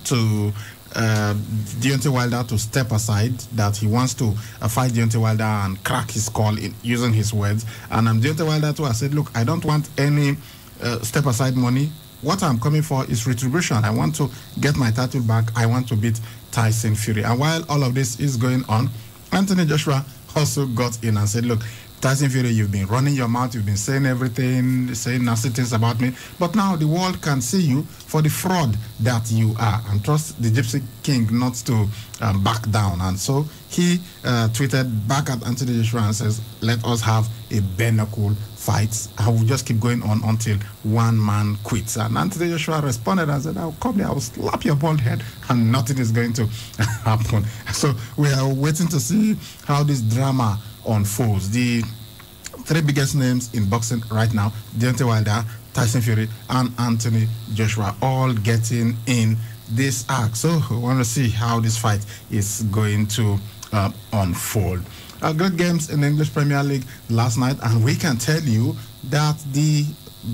to Deontay Wilder to step aside, that he wants to fight Deontay Wilder and crack his call using his words. And Deontay Wilder too, I said, look, I don't want any step aside money. What I'm coming for is retribution. I want to get my title back. I want to beat Tyson Fury. And while all of this is going on, Anthony Joshua also got in and said, look, Tyson Fury, you've been running your mouth, you've been saying everything, saying nasty things about me, but now the world can see you for the fraud that you are, and trust the Gypsy King not to back down. And so he tweeted back at Anthony Joshua and says, let us have a bare-knuckle fight. I will just keep going on until one man quits. And Anthony Joshua responded and said, I'll come here, I'll slap your bald head, and nothing is going to happen. So we are waiting to see how this drama unfolds. The three biggest names in boxing right now, Deontay Wilder, Tyson Fury, and Anthony Joshua, all getting in this act. So we want to see how this fight is going to unfold. Good games in the English Premier League last night, and we can tell you that the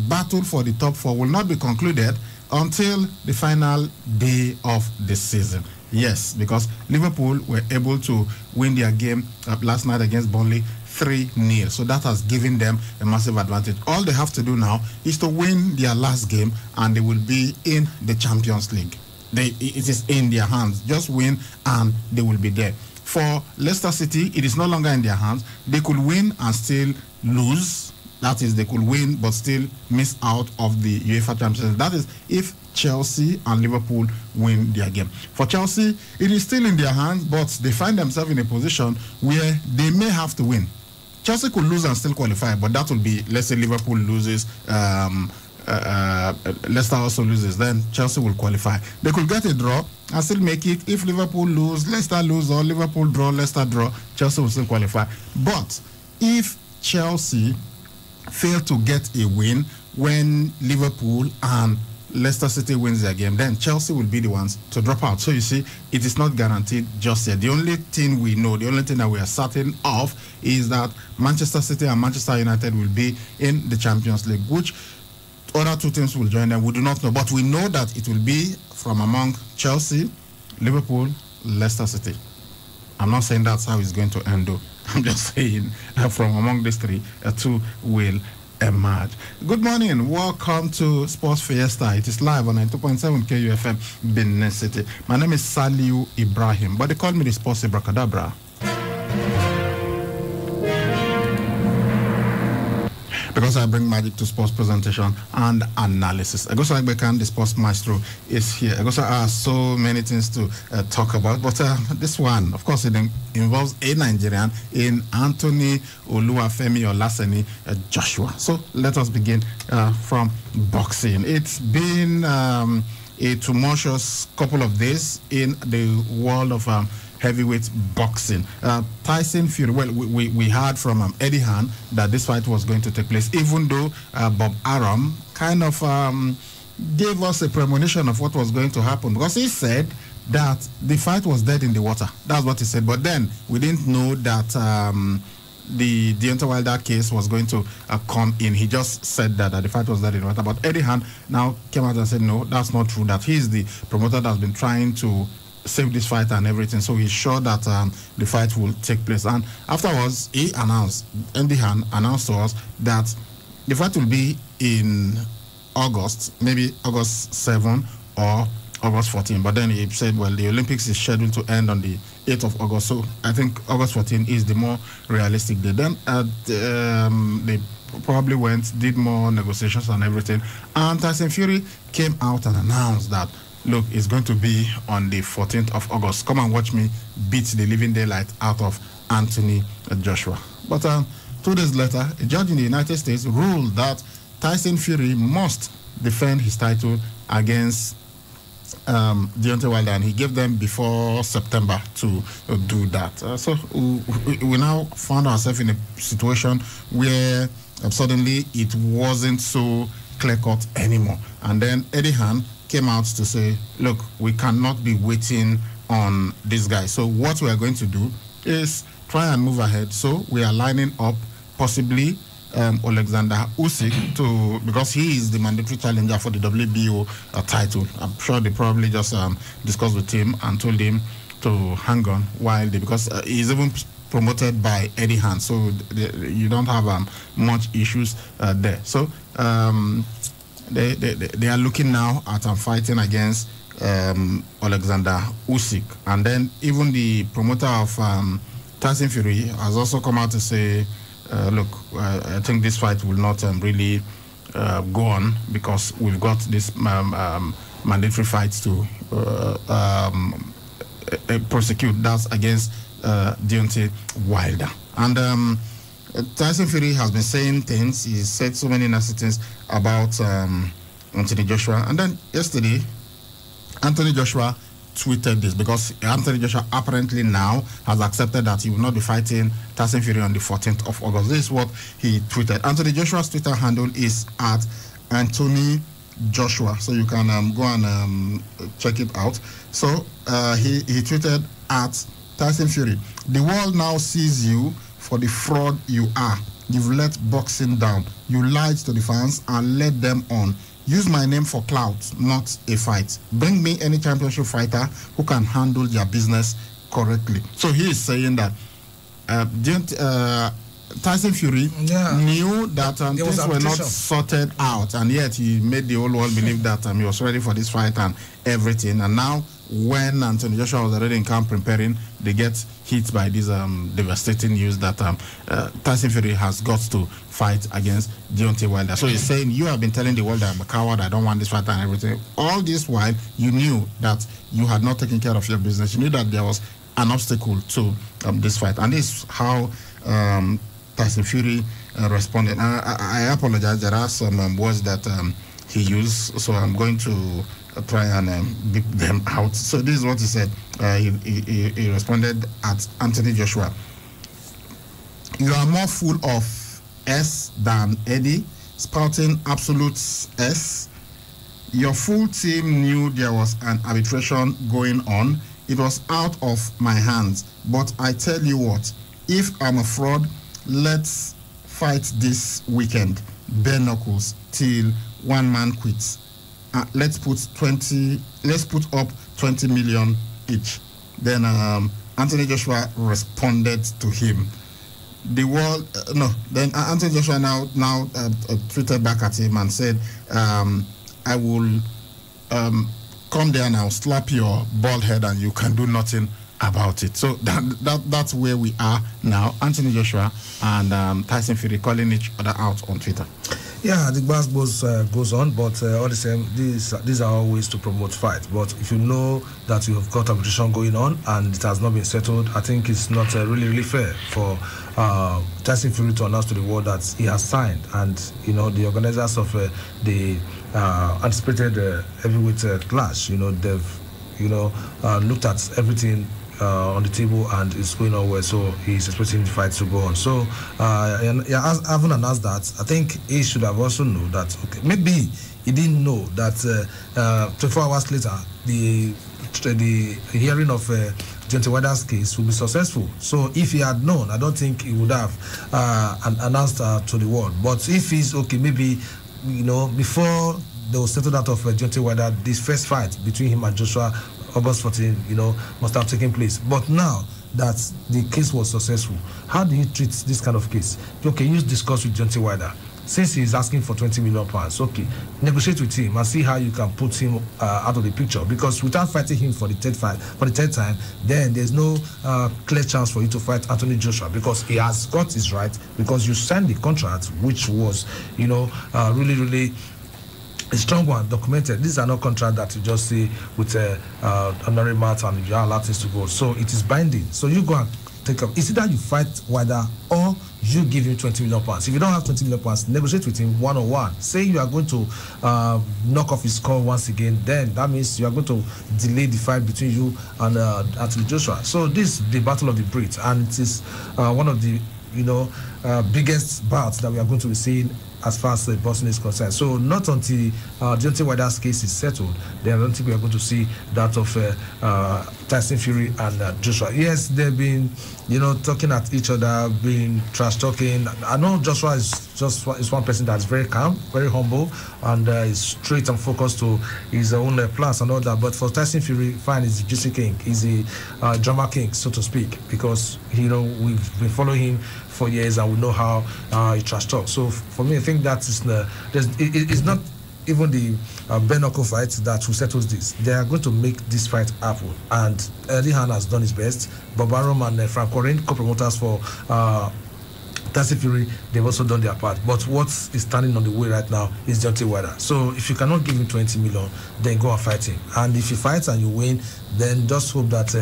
battle for the top four will not be concluded until the final day of the season. Yes, because Liverpool were able to win their game last night against Burnley 3-0. So that has given them a massive advantage. All they have to do now is to win their last game, and they will be in the Champions League. It is in their hands. Just win, and they will be there. For Leicester City, it is no longer in their hands. They could win and still lose. That is, they could win but still miss out of the UEFA Champions League. That is, if Chelsea and Liverpool win their game. For Chelsea, it is still in their hands, but they find themselves in a position where they may have to win. Chelsea could lose and still qualify, but that will be, let's say Liverpool loses, Leicester also loses, then Chelsea will qualify. They could get a draw and still make it. If Liverpool lose, Leicester lose, or Liverpool draw, Leicester draw, Chelsea will still qualify. But if Chelsea fail to get a win when Liverpool and Leicester City wins their game, then Chelsea will be the ones to drop out. So you see, it is not guaranteed just yet. The only thing we know, the only thing that we are certain of is that Manchester City and Manchester United will be in the Champions League. Which other two teams will join them, we do not know. But we know that it will be from among Chelsea, Liverpool, Leicester City. I'm not saying that's how it's going to end, though. I'm just saying from among these three, two will emerge. Good morning. Welcome to Sports Fiesta. It is live on 92.7 KUFM, Benin City. My name is Saliu Ibrahim, but they call me the Sports Abracadabra. Because I bring magic to sports presentation and analysis. Egosa Agbekan, the sports maestro, is here. Egosa has so many things to talk about, but this one, of course, it involves a Nigerian in Anthony Oluwafemi Olaseni Joshua. So let us begin from boxing. It's been a tumultuous couple of days in the world of heavyweight boxing. Tyson Fury, well, we heard from Eddie Hearn that this fight was going to take place, even though Bob Arum kind of gave us a premonition of what was going to happen, because he said that the fight was dead in the water. That's what he said. But then we didn't know that the Deontay Wilder case was going to come in. He just said that the fight was dead in the water. But Eddie Hearn now came out and said, no, that's not true, that he's the promoter that's been trying to save this fight and everything, so he's sure that the fight will take place. And afterwards, Eddie Hearn announced to us that the fight will be in August, maybe August 7 or August 14. But then he said, well, the Olympics is scheduled to end on the 8th of August, so I think August 14 is the more realistic day. Then they probably did more negotiations and everything, and Tyson Fury came out and announced that, look, it's going to be on the 14th of August. Come and watch me beat the living daylight out of Anthony Joshua. But 2 days later, a judge in the United States ruled that Tyson Fury must defend his title against Deontay Wilder, and he gave them before September to do that. So we now found ourselves in a situation where suddenly it wasn't so clear-cut anymore. And then Eddie Hearn came out to say, look, we cannot be waiting on this guy. So what we are going to do is try and move ahead. So we are lining up possibly Alexander Usyk because he is the mandatory challenger for the WBO title. I'm sure they probably just discussed with him and told him to hang on because he's even promoted by Eddie Hearn, so you don't have much issues there. So they are looking now at fighting against Alexander Usyk, and then even the promoter of Tyson Fury has also come out to say, look, I think this fight will not really go on because we've got this mandatory fights to prosecute. That's against Deontay Wilder. And Tyson Fury has been saying things. He said so many nasty things about Anthony Joshua. And then yesterday, Anthony Joshua tweeted this because Anthony Joshua apparently now has accepted that he will not be fighting Tyson Fury on the 14th of August. This is what he tweeted. Anthony Joshua's Twitter handle is at Anthony Joshua, so you can go and check it out. So he tweeted at Tyson Fury, the world now sees you for the fraud you are. You've let boxing down. You lied to the fans and led them on. Use my name for clout, not a fight. Bring me any championship fighter who can handle their business correctly. So he is saying that Tyson Fury knew that things were not sorted out, and yet he made the whole world believe that he was ready for this fight and everything. And now, when Anthony Joshua was already in camp preparing, they get hit by this devastating news that Tyson Fury has got to fight against Deontay Wilder. So he's saying, you have been telling the world that I'm a coward, I don't want this fight and everything. All this while, you knew that you had not taken care of your business. You knew that there was an obstacle to this fight. And this is how Tyson Fury responded. I apologize. There are some words that he used, so I'm going to try and beep them out. So this is what he said. He responded at Anthony Joshua. You are more full of S than Eddie, spouting absolute S. Your full team knew there was an arbitration going on. It was out of my hands. But I tell you what, if I'm a fraud, let's fight this weekend. Bare knuckles till one man quits. Let's put up 20 million each. Then Anthony Joshua responded to him. Then Anthony Joshua now tweeted back at him and said, I will come there and I'll slap your bald head and you can do nothing about it. So that's where we are now. Anthony Joshua and Tyson Fury calling each other out on Twitter. Yeah, the buzz goes on, but all the same, these are all ways to promote fight. But if you know that you have got arbitration going on and it has not been settled, I think it's not really fair for Tyson Fury to announce to the world that he has signed. And the organizers of the anticipated heavyweight clash, they've looked at everything on the table and it's going on well, so he's expecting the fight to go on. So having announced that, I think he should have also known that, okay, maybe he didn't know that 24 hours later the hearing of Deontay Wilder's case will be successful. So if he had known, I don't think he would have announced to the world. But if he's okay, maybe before they will settle out of Deontay Wilder, this first fight between him and Joshua, August 14, must have taken place. But now that the case was successful, how do you treat this kind of case? Okay, you discuss with Deontay Wilder. Since he's asking for £20 million, okay, negotiate with him and see how you can put him out of the picture. Because without fighting him for the third time, then there's no clear chance for you to fight Anthony Joshua, because he has got his right, because you signed the contract, which was, really a strong one, documented. These are not contracts that you just see with honorary matter and you are allowed to go. So it is binding. So you go and take up. It's either you fight Wilder or you give him £20 million. If you don't have £20 million, negotiate with him one-on-one. Say you are going to knock off his score once again, then that means you are going to delay the fight between you and Anthony Joshua. So this is the battle of the breed, and it is one of the biggest bouts that we are going to be seeing as far as the boxing is concerned. So not until Deontay Wilder's case is settled, then I don't think we are going to see that of Tyson Fury and Joshua. Yes, they've been, talking at each other, being trash talking. I know Joshua is is one person that's very calm, very humble, and is straight and focused to his own plans and all that. But for Tyson Fury, fine, he's the GC king, he's a drama king, so to speak, because we've been following him for years and we know how he trash talks. So for me, I think that is it's not even the bare knuckle fight that will settle this. They are going to make this fight happen, and Eddie Hearn has done his best. Bob Arum and Frank Warren, co-promoters for Tyson Fury, they've also done their part. But what is standing on the way right now is Deontay Wilder. So if you cannot give him 20 million, then go and fight him. And if you fight and you win, then just hope that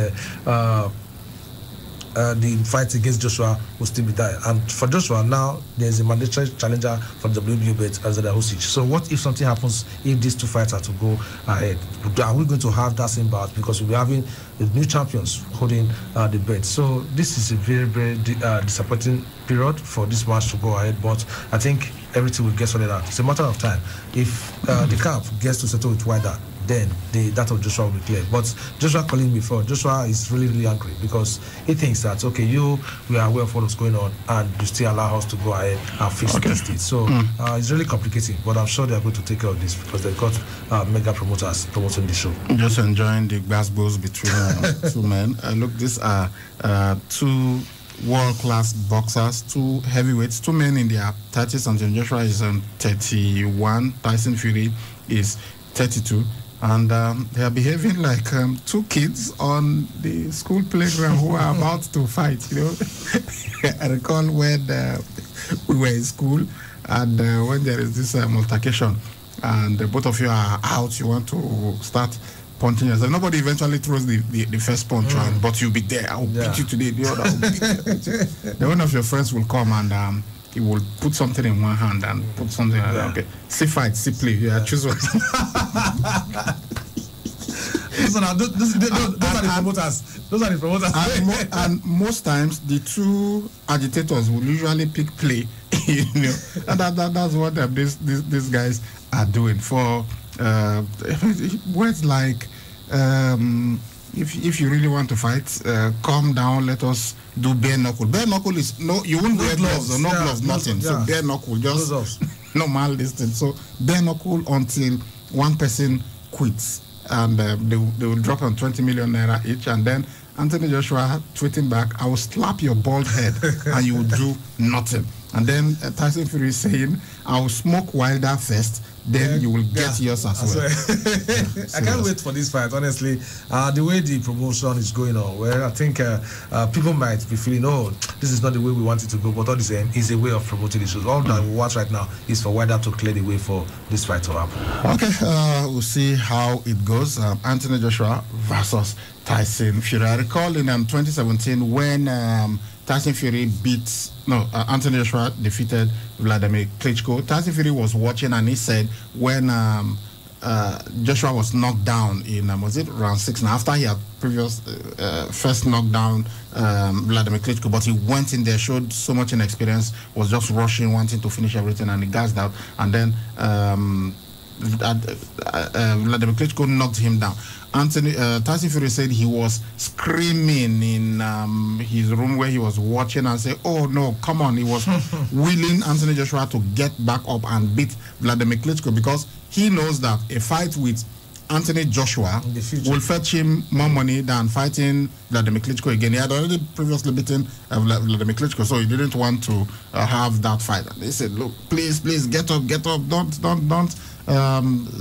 the fight against Joshua will still be there. And for Joshua, now there's a mandatory challenger for the WBO belt, Alexander Usyk. So what if something happens if these two fights are to go ahead? Are we going to have that same bout? Because we'll be having the new champions holding the belt. So this is a very, very disappointing period for this match to go ahead. But I think everything will get sorted out. It's a matter of time. If the camp gets to settle with Wilder, then that of Joshua will be clear. But Joshua calling me for Joshua is really, really angry because he thinks that, okay, we are aware of what's going on and you still allow us to go ahead and fix it. So it's really complicating, but I'm sure they're going to take care of this because they've got mega promoters promoting the show. Just enjoying the basketballs between two men. Look, these are two world-class boxers, two heavyweights, two men in their 30s. Anthony Joshua is 31, Tyson Fury is 32. And they are behaving like two kids on the school playground who are about to fight. I recall when we were in school, and when there is this altercation, and both of you are out, you want to start punching yourself. Nobody eventually throws the first punch, but you'll be there. I'll beat you today. The other will beat you. Then one of your friends will come and he will put something in one hand and put something in the other. Okay, see fight, see play. Choose one. Those are the promoters. Those are the promoters. And most times, the two agitators will usually pick play. And that's what these guys are doing. For words like, if you really want to fight, calm down, let us do bare knuckle. Bare knuckle is you won't wear gloves or no gloves, nothing. So bare knuckle, just normal distance. So bare knuckle until one person quits, and they will drop on 20 million naira each, and then Anthony Joshua tweeting back, "I will slap your bald head and you will do nothing." And then Tyson Fury is saying, "I will smoke Wilder first, then you will get yours as well." I can't wait for this fight, honestly. The way the promotion is going on, where I think people might be feeling, oh, this is not the way we want it to go, but all the same, is a way of promoting the show. All that we want right now is for Wilder to clear the way for this fight to happen. Okay, we'll see how it goes. Anthony Joshua versus Tyson Fury. I recall in 2017 when Tyson Fury Anthony Joshua defeated Vladimir Klitschko. Tyson Fury was watching and he said when Joshua was knocked down in, was it round 6? Now, after he had first knocked down Vladimir Klitschko, but he went in there, showed so much inexperience, was just rushing, wanting to finish everything, and he gassed out. And then Vladimir Klitschko knocked him down. Tyson Fury said he was screaming in his room where he was watching and said, "Oh no, come on!" He was willing Anthony Joshua to get back up and beat Vladimir Klitschko because he knows that a fight with Anthony Joshua will fetch him more money than fighting Vladimir Klitschko again. He had already previously beaten Vladimir Klitschko, so he didn't want to have that fight. And they said, "Look, please, get up, don't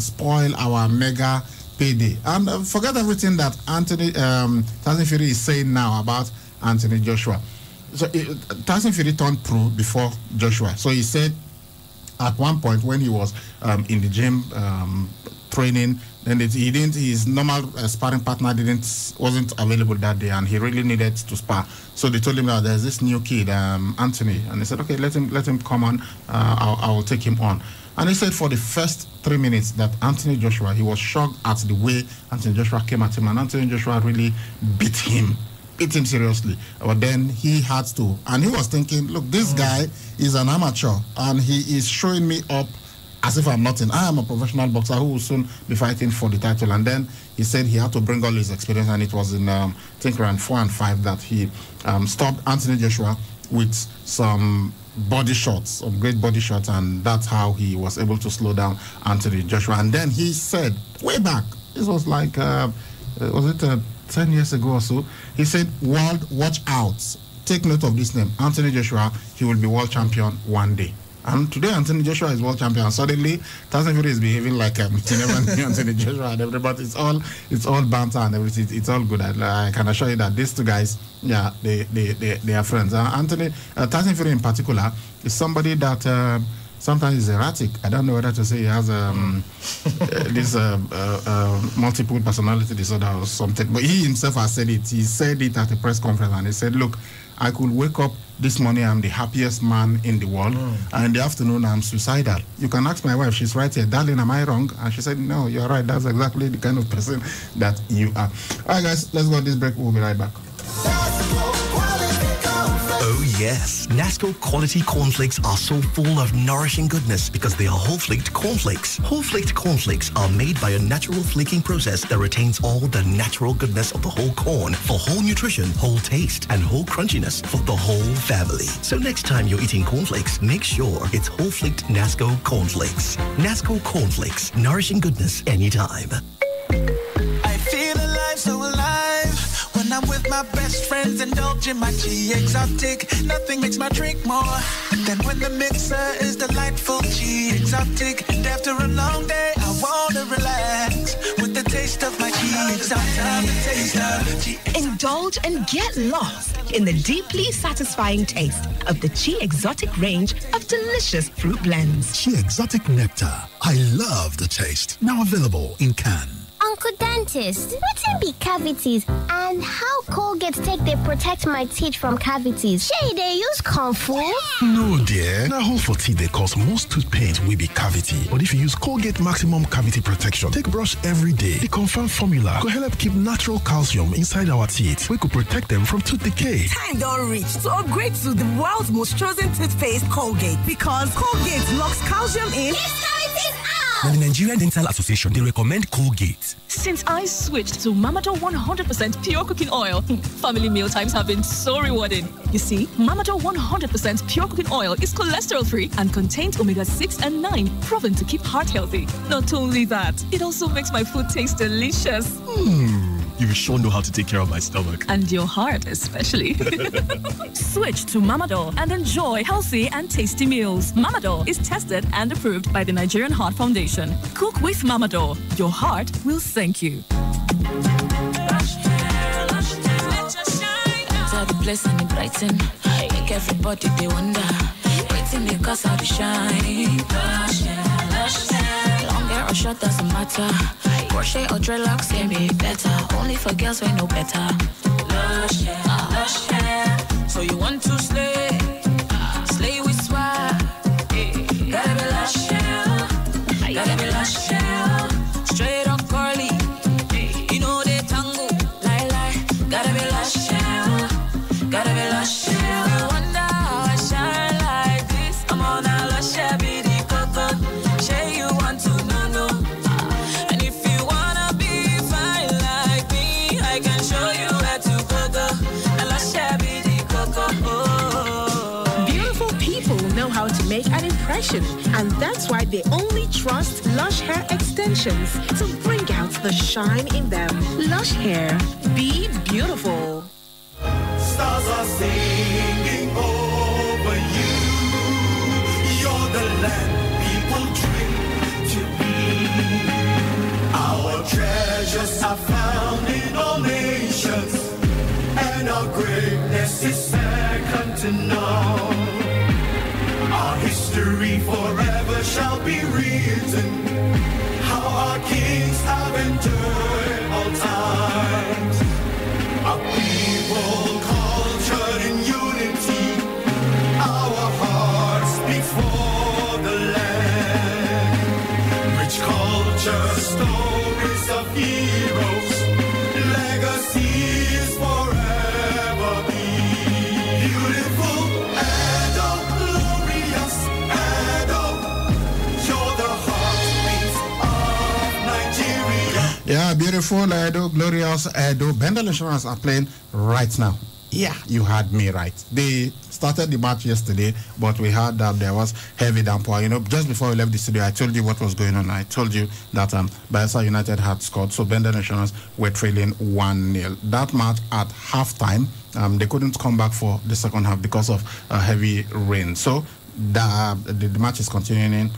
spoil our mega payday." And forget everything that Tyson Fury is saying now about Anthony Joshua. So Tyson Fury turned pro before Joshua. So he said at one point when he was in the gym training, then his normal sparring partner wasn't available that day, and he really needed to spar. So they told him that there's this new kid, Anthony, and they said, "Okay, let him come on. I will take him on." And he said for the first 3 minutes that Anthony Joshua, he was shocked at the way Anthony Joshua came at him, and Anthony Joshua really beat him seriously. But then he had to, and he was thinking, look, this guy is an amateur, and he is showing me up as if I'm nothing. I am a professional boxer who will soon be fighting for the title. And then he said he had to bring all his experience, and it was in, I think, round 4 and 5 that he stopped Anthony Joshua with some body shots, some great body shots, and that's how he was able to slow down Anthony Joshua. And then he said, way back, this was like, was it 10 years ago or so? He said, world, watch out. Take note of this name, Anthony Joshua. He will be world champion one day. And today, Anthony Joshua is world champion. Suddenly, Tyson Fury is behaving like he never knew Anthony Joshua and everything. But it's all banter and everything. It's all good. I can assure you that these two guys, yeah, they are friends. Tyson Fury in particular is somebody that sometimes is erratic. I don't know whether to say he has this multiple personality disorder or something. But he himself has said it. He said it at a press conference, and he said, look, I could wake up this morning, I'm the happiest man in the world, and in the afternoon, I'm suicidal. You can ask my wife, she's right here, darling, am I wrong? And she said, no, you're right. That's exactly the kind of person that you are. All right, guys, let's go on this break. We'll be right back. Oh yes, Nasco quality cornflakes are so full of nourishing goodness because they are whole-flaked cornflakes. Whole-flaked cornflakes are made by a natural flaking process that retains all the natural goodness of the whole corn for whole nutrition, whole taste, and whole crunchiness for the whole family. So next time you're eating cornflakes, make sure it's whole-flaked Nasco cornflakes. Nasco cornflakes, nourishing goodness anytime. I feel alive, so alive. When I'm with my best friends, indulging my G exotic. Nothing makes my drink more than when the mixer is delightful G exotic. And after a long day, I wanna relax with the taste of my G exotic. Indulge and get lost in the deeply satisfying taste of the Chi Exotic range of delicious fruit blends. Chi Exotic Nectar. I love the taste. Now available in can. Uncle Dentist, wetin be cavities and how Colgate take they protect my teeth from cavities? Shey they use Comfort? No dear, na hole for teeth they cause most tooth pain will be cavity. But if you use Colgate Maximum Cavity Protection, take brush every day. The confirmed formula could help keep natural calcium inside our teeth. We could protect them from tooth decay. Time don't reach to upgrade to the world's most chosen toothpaste, Colgate, because Colgate locks calcium in. Now, the Nigerian Dental Association, they recommend Colgate. Since I switched to Mamador 100% pure cooking oil, family meal times have been so rewarding. You see, Mamador 100% pure cooking oil is cholesterol-free and contains omega-6 and 9, proven to keep heart healthy. Not only that, it also makes my food taste delicious. You sure know how to take care of my stomach. And your heart, especially. Switch to Mamador and enjoy healthy and tasty meals. Mamador is tested and approved by the Nigerian Heart Foundation. Cook with Mamador. Your heart will thank you. The place and it brighten. Make everybody they wonder. Waiting because I'll be shining. Lush hair. Long hair or short doesn't matter. Crochet or dreadlocks can be better. Only for girls we know better. Lush hair. So you want to slay? Slay with swag. Gotta be lush hair. Gotta be lush hair. Straight or curly. You know they tango. Lie. Gotta be lush hair. Gotta be lush hair. You wonder how I shine like this. I'm on a lush hair, be the coco. Say you want to know. And if you wanna be fine like me, I can show you where to go. A lush hair, be the coco. Beautiful people know how to make an impression, and that's why they only trust Lush Hair Extensions to bring out the shine in them. Lush Hair, be beautiful. Stars are singing over you. You're the land people dream to be. Our treasures are found in all nations, and our greatness is second to none. Our history forever shall be written. How our kings have endured all times. Our people cultured in unity. Our hearts beat for the land. Rich culture, stories of heroes, legacies forever be. Beautiful Edo, glorious Edo. You're the heartbeat of Nigeria. Yeah, beautiful Edo, glorious Edo. Bendel Insurance are playing right now. Yeah, you had me right. They started the match yesterday, but we heard that there was heavy downpour. Just before we left the studio, I told you what was going on. I told you that Bayelsa United had scored, so Bendel Insurance were trailing 1-0. That match at halftime, they couldn't come back for the second half because of heavy rain. So the match is continuing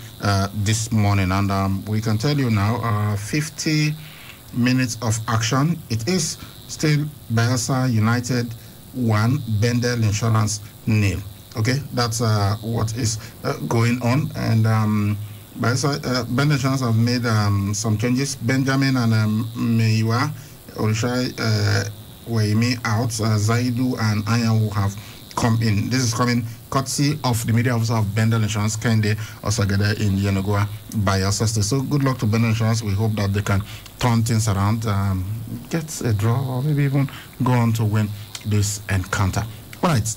this morning, and we can tell you now 50 minutes of action. It is still Bayelsa United 1, Bendel Insurance 0. Okay, that's what is going on. And Bendel Insurance have made some changes. Benjamin and Meiwa Orishai Weimi out. Zaidu and Anyanwu have come in. This is coming courtesy of the media officer of Bendel Insurance, Kende Osagede in Yenagoa, Bayelsa State. So good luck to Bendel Insurance. We hope that they can turn things around, get a draw, or maybe even go on to win this encounter. All right,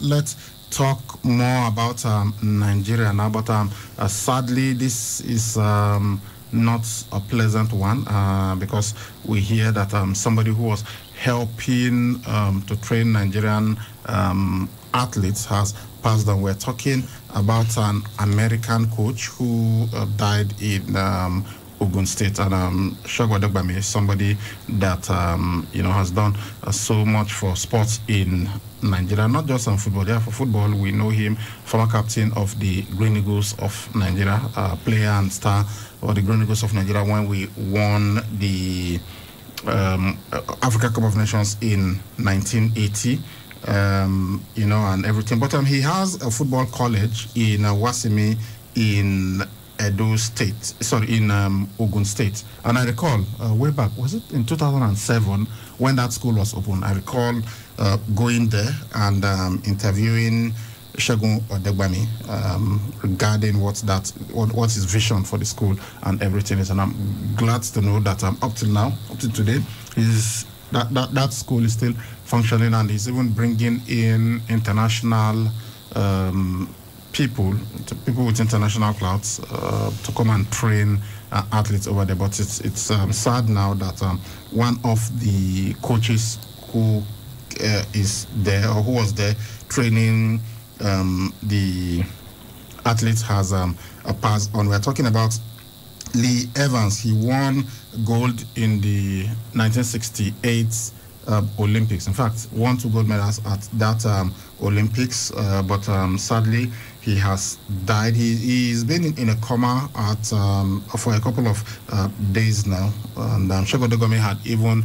let's talk more about Nigeria now, but sadly this is not a pleasant one because we hear that somebody who was helping to train Nigerian athletes has passed on. We're talking about an American coach who died in Ogun State, and Shogo Adegbami is somebody that has done so much for sports in Nigeria, not just on football. Yeah, for football, we know him, former captain of the Green Eagles of Nigeria, player and star of the Green Eagles of Nigeria when we won the Africa Cup of Nations in 1980. And everything. But he has a football college in Wasimi in Edo State, in Ogun State. And I recall way back, was it in 2007 when that school was open? I recall going there and interviewing Segun Odegbami regarding what's his vision for the school and everything is. And I'm glad to know that up to today, that school is still functioning, and he's even bringing in international people with international clouds to come and train athletes over there. But it's sad now that one of the coaches who is there, or who was there training the athletes, has passed on. We're talking about Lee Evans. He won gold in the 1968 Olympics. In fact, won 2 gold medals at that Olympics, but sadly he has died. He's been in a coma for a couple of days now, and Segun Odegbami had even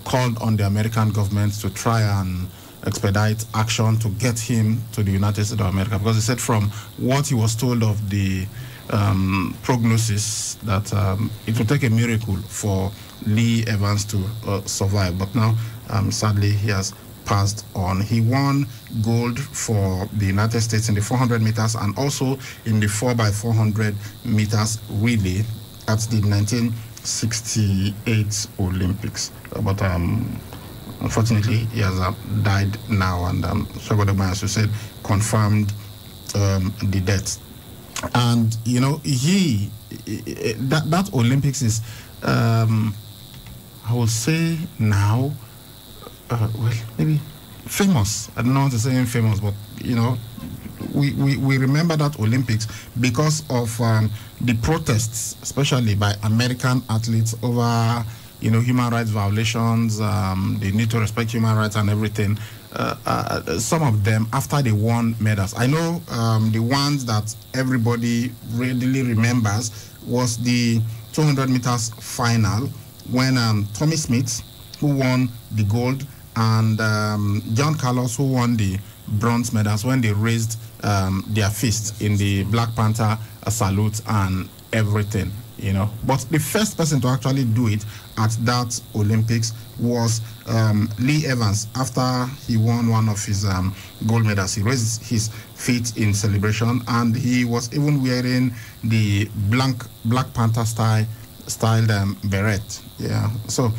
called on the American government to try and expedite action to get him to the United States of America, because he said from what he was told of the prognosis that it would take a miracle for Lee Evans to survive. But now, sadly, he has passed on. He won gold for the United States in the 400 meters and also in the 4x400 meters relay at the 1968 Olympics. But unfortunately, he has died now, and Segun Odegbami, as you said, confirmed the death. And that Olympics is I would say now maybe famous. I don't know what to say famous, but we remember that Olympics because of the protests, especially by American athletes over human rights violations. They need to respect human rights and everything. Some of them, after they won medals, I know the ones that everybody readily remembers was the 200 meters final when Tommy Smith, who won the gold, and John Carlos, who won the bronze medals, when they raised their fists in the Black Panther salute and everything. But the first person to actually do it at that Olympics was Lee Evans. After he won one of his gold medals, he raised his feet in celebration, and he was even wearing the Black Panther styled beret. Yeah. So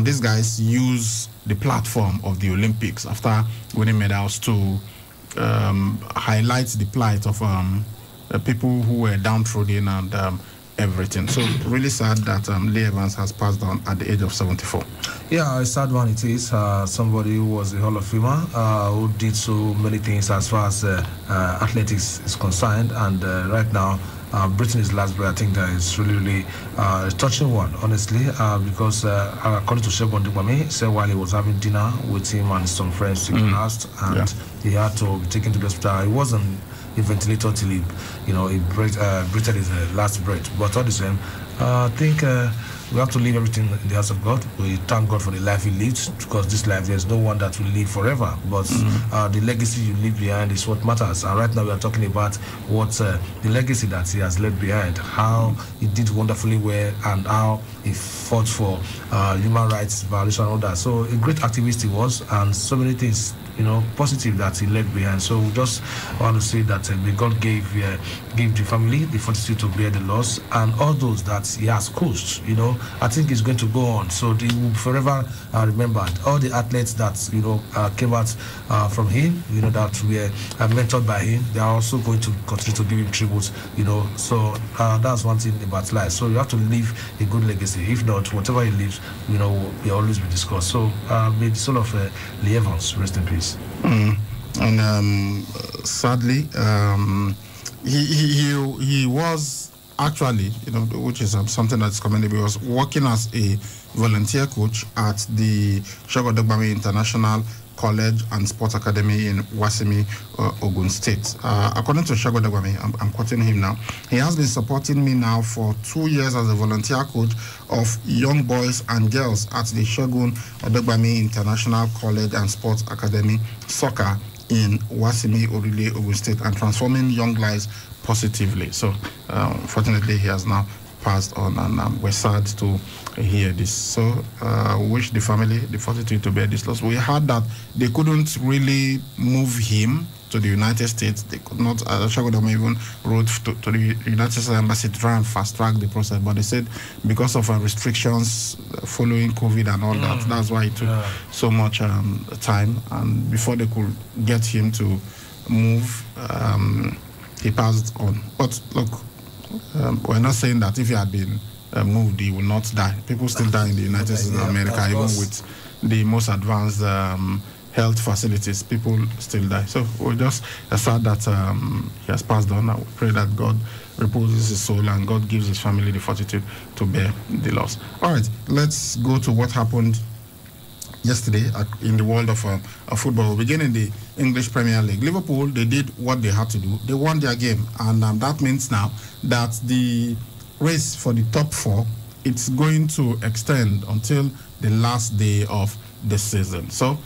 these guys use the platform of the Olympics after winning medals to highlight the plight of people who were downtrodden and everything. So really sad that Lee Evans has passed on at the age of 74. Yeah, a sad one it is. Somebody who was a Hall of Famer, who did so many things as far as athletics is concerned, and right now, breathing his last breath. I think that is really a touching one, honestly, because according to Shegun Odegbami, said while he was having dinner with him and some friends, he passed, and he had to be taken to the hospital. He wasn't a ventilator till he breathed his last breath. But all the same, I think we have to leave everything in the hands of God. We thank God for the life he lives, because this life, there's no one that will live forever. But the legacy you leave behind is what matters. And right now we are talking about what the legacy that he has left behind, how he did wonderfully well, and how he fought for human rights violation and all that. So a great activist he was, and so many things positive that he left behind. So we just want to say that may God gave the family the fortitude to bear the loss, and all those that he has coached. I think it's going to go on. So they will forever remembered. All the athletes that came out from him, that were mentored by him, they are also going to continue to give him tributes. So that's one thing about life. So you have to leave a good legacy. If not, whatever he leaves, will always be discussed. So may the soul of Lee Evans rest in peace. And sadly, he was actually, which is something that's commendable. He was working as a volunteer coach at the Shegun Odegbami International College and Sports Academy in Wasimi, Ogun State. According to Shegun Odegbami, I'm quoting him now, he has been supporting me now for 2 years as a volunteer coach of young boys and girls at the Shegun Odegbami International College and Sports Academy Soccer in Wasimi, Orile, Ogun State, and transforming young lives positively. So, fortunately, he has now passed on, and we're sad to hear this. So, wish the family the fortitude to bear this loss. We heard that they couldn't really move him to the United States. They could not. Shegun Odegbami even wrote to the United States Embassy to try and fast track the process, but they said because of restrictions following COVID and all that, that's why it took so much time. And before they could get him to move, he passed on. But look, we're not saying that if he had been moved, he will not die. People still die in the United States of America, even with the most advanced health facilities. People still die. So we're just sad that he has passed on. I pray that God reposes his soul and God gives his family the fortitude to bear the loss. All right, let's go to what happened yesterday in the world of football. We'll begin in the English Premier League. Liverpool, they did what they had to do. They won their game, and that means now that the race for the top four, it's going to extend until the last day of the season. So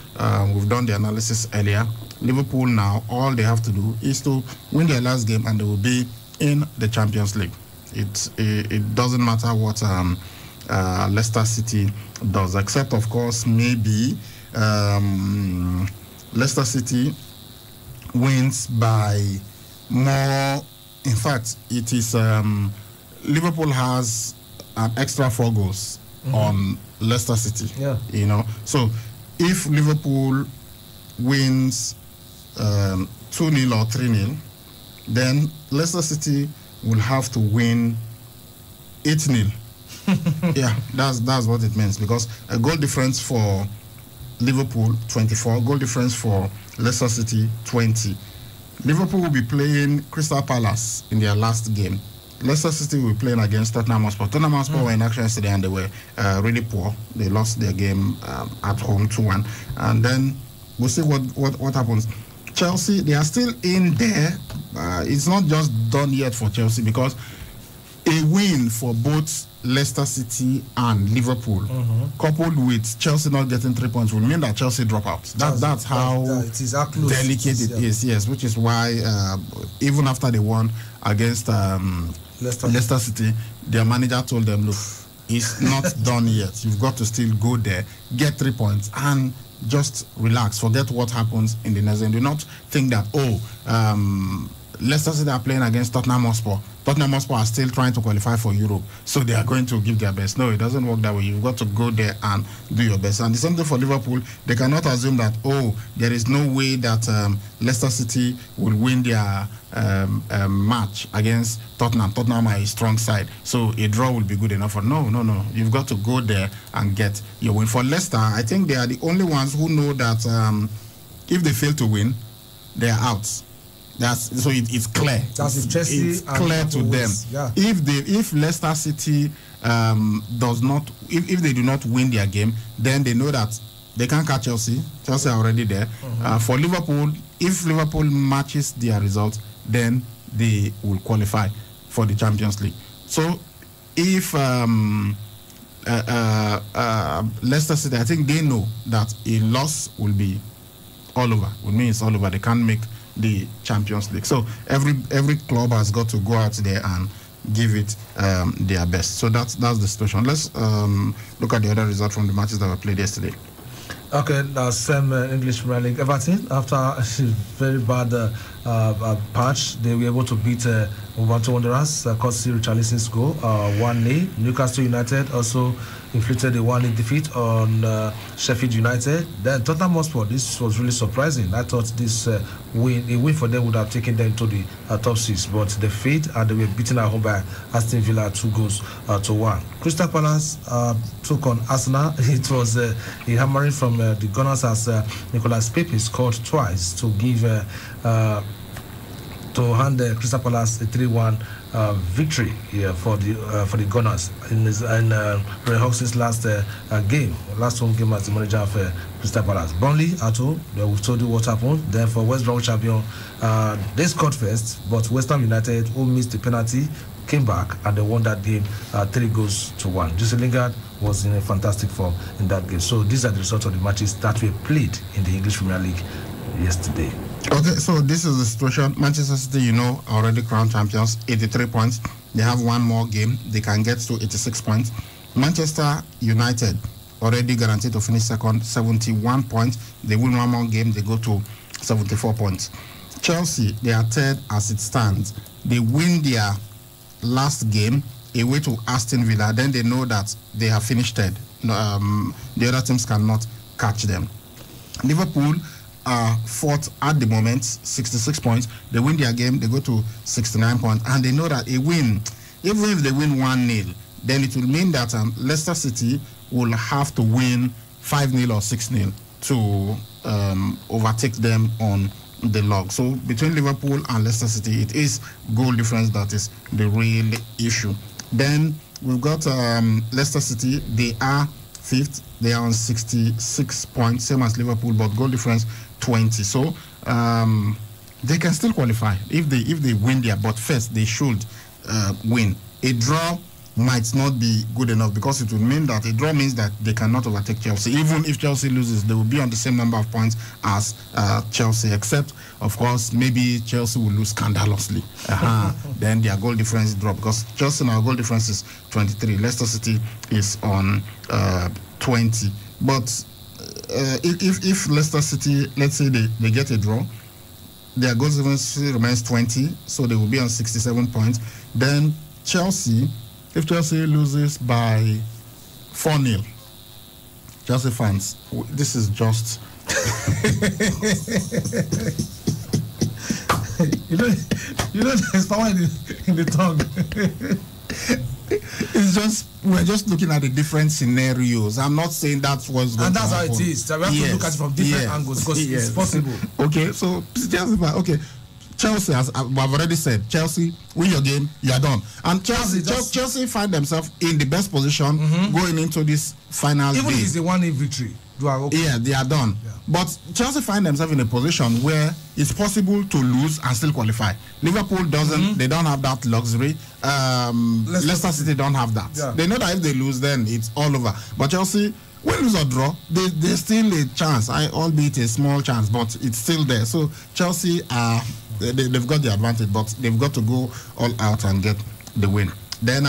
we've done the analysis earlier. Liverpool now, all they have to do is to win their last game, and they will be in the Champions League. It doesn't matter what Leicester City does, except of course maybe Leicester City wins by more. In fact, it is Liverpool has an extra 4 goals on Leicester City. So if Liverpool wins 2-0 or 3-0, then Leicester City will have to win 8-0. Yeah, that's what it means, because a goal difference for Liverpool 24, goal difference for Leicester City 20. Liverpool will be playing Crystal Palace in their last game. Leicester City will be playing against Tottenham Hotspur. Tottenham Hotspur were in action yesterday, and they were really poor. They lost their game at home 2-1, and then we'll see what happens. Chelsea, they are still in there. It's not just done yet for Chelsea, because a win for both Leicester City and Liverpool, coupled with Chelsea not getting 3 points, will mean that Chelsea drop out. That's how delicate it is. Yes, which is why even after they won against Leicester City, their manager told them, look, it's not done yet. You've got to still go there, get 3 points, and just relax. Forget what happens in the next game. Do not think that, Leicester City are playing against Tottenham Hotspur. Tottenham Hotspur are still trying to qualify for Europe, so they are going to give their best. No, it doesn't work that way. You've got to go there and do your best. And the same thing for Liverpool. They cannot assume that, there is no way that Leicester City will win their match against Tottenham. Tottenham are a strong side, so a draw will be good enough. No. You've got to go there and get your win. For Leicester, I think they are the only ones who know that if they fail to win, they are out. It's clear. That's if Chelsea it's clear to them. Yeah. If Leicester City does not, if they do not win their game, then they know that they can't catch Chelsea. Chelsea are already there. For Liverpool, if Liverpool matches their result, then they will qualify for the Champions League. So if Leicester City, I think they know that a loss will be all over. It means it's all over. They can't make the Champions League. So every club has got to go out there and give it their best. So that's the situation. Let's look at the other result from the matches that were played yesterday. Okay, same English Premier League. Everton, after a very bad patch, they were able to beat Wolverhampton Wanderers, courtesy Richarlison's goal, 1-0. Newcastle United also inflicted a 1-0 defeat on Sheffield United. Then Tottenham Hotspur, this was really surprising. I thought this a win for them would have taken them to the top 6, but they failed and they were beaten at home by Aston Villa 2-1. Crystal Palace took on Arsenal. It was a hammering from the Gunners as Nicolas Pepe scored twice to give to hand Crystal Palace a 3-1 victory for the Gunners in Ray Hawks's last home game as the manager of Crystal Palace. Burnley at home, we've told you what happened. Then for West Bromwich Albion, they scored first, but West Ham United, who missed the penalty, came back and they won that game 3-1. Jesse Lingard was in a fantastic form in that game. So these are the results of the matches that were played in the English Premier League yesterday. Okay, so this is the situation. Manchester City, already crowned champions, 83 points. They have one more game. They can get to 86 points. Manchester United, already guaranteed to finish second, 71 points. They win one more game, they go to 74 points. Chelsea, they are third as it stands. They win their last game away to Aston Villa. Then they know that they have finished third. The other teams cannot catch them. Liverpool are fourth at the moment, 66 points. They win their game, they go to 69 points, and they know that a win, even if they win 1-0, then it will mean that Leicester City will have to win 5-0 or 6-0 to overtake them on the log. So between Liverpool and Leicester City, it is goal difference that is the real issue. Then we've got Leicester City. They are fifth. They are on 66 points, same as Liverpool, but goal difference 20. So they can still qualify if they win there. But first, they should win. A draw might not be good enough because it would mean that a draw means that they cannot overtake Chelsea. Even if Chelsea loses, they will be on the same number of points as Chelsea, except, of course, maybe Chelsea will lose scandalously. Then their goal difference drop because Chelsea now goal difference is 23. Leicester City is on 20. But if Leicester City, let's say they get a draw, their goal difference remains 20, so they will be on 67 points. Then Chelsea, if Chelsea loses by 4-0, Chelsea fans, this is just... there's power in the tongue. It's just, we're just looking at the different scenarios. I'm not saying that's what's going to happen. And that's how it is. So we have to look at it from different angles because it's possible. Okay, so Chelsea, as I've already said, Chelsea, win your game, you're done. And Chelsea find themselves in the best position going into this final Even day. if it's a 1-0 victory, you are okay. Yeah, they are done. Yeah. But Chelsea find themselves in a position where it's possible to lose and still qualify. Liverpool doesn't, they don't have that luxury. Leicester City don't have that. Yeah. They know that if they lose, then it's all over. But Chelsea, win, lose or draw, there's still a chance, albeit a small chance, but it's still there. So Chelsea are... They've got the advantage, but they've got to go all out and get the win. Then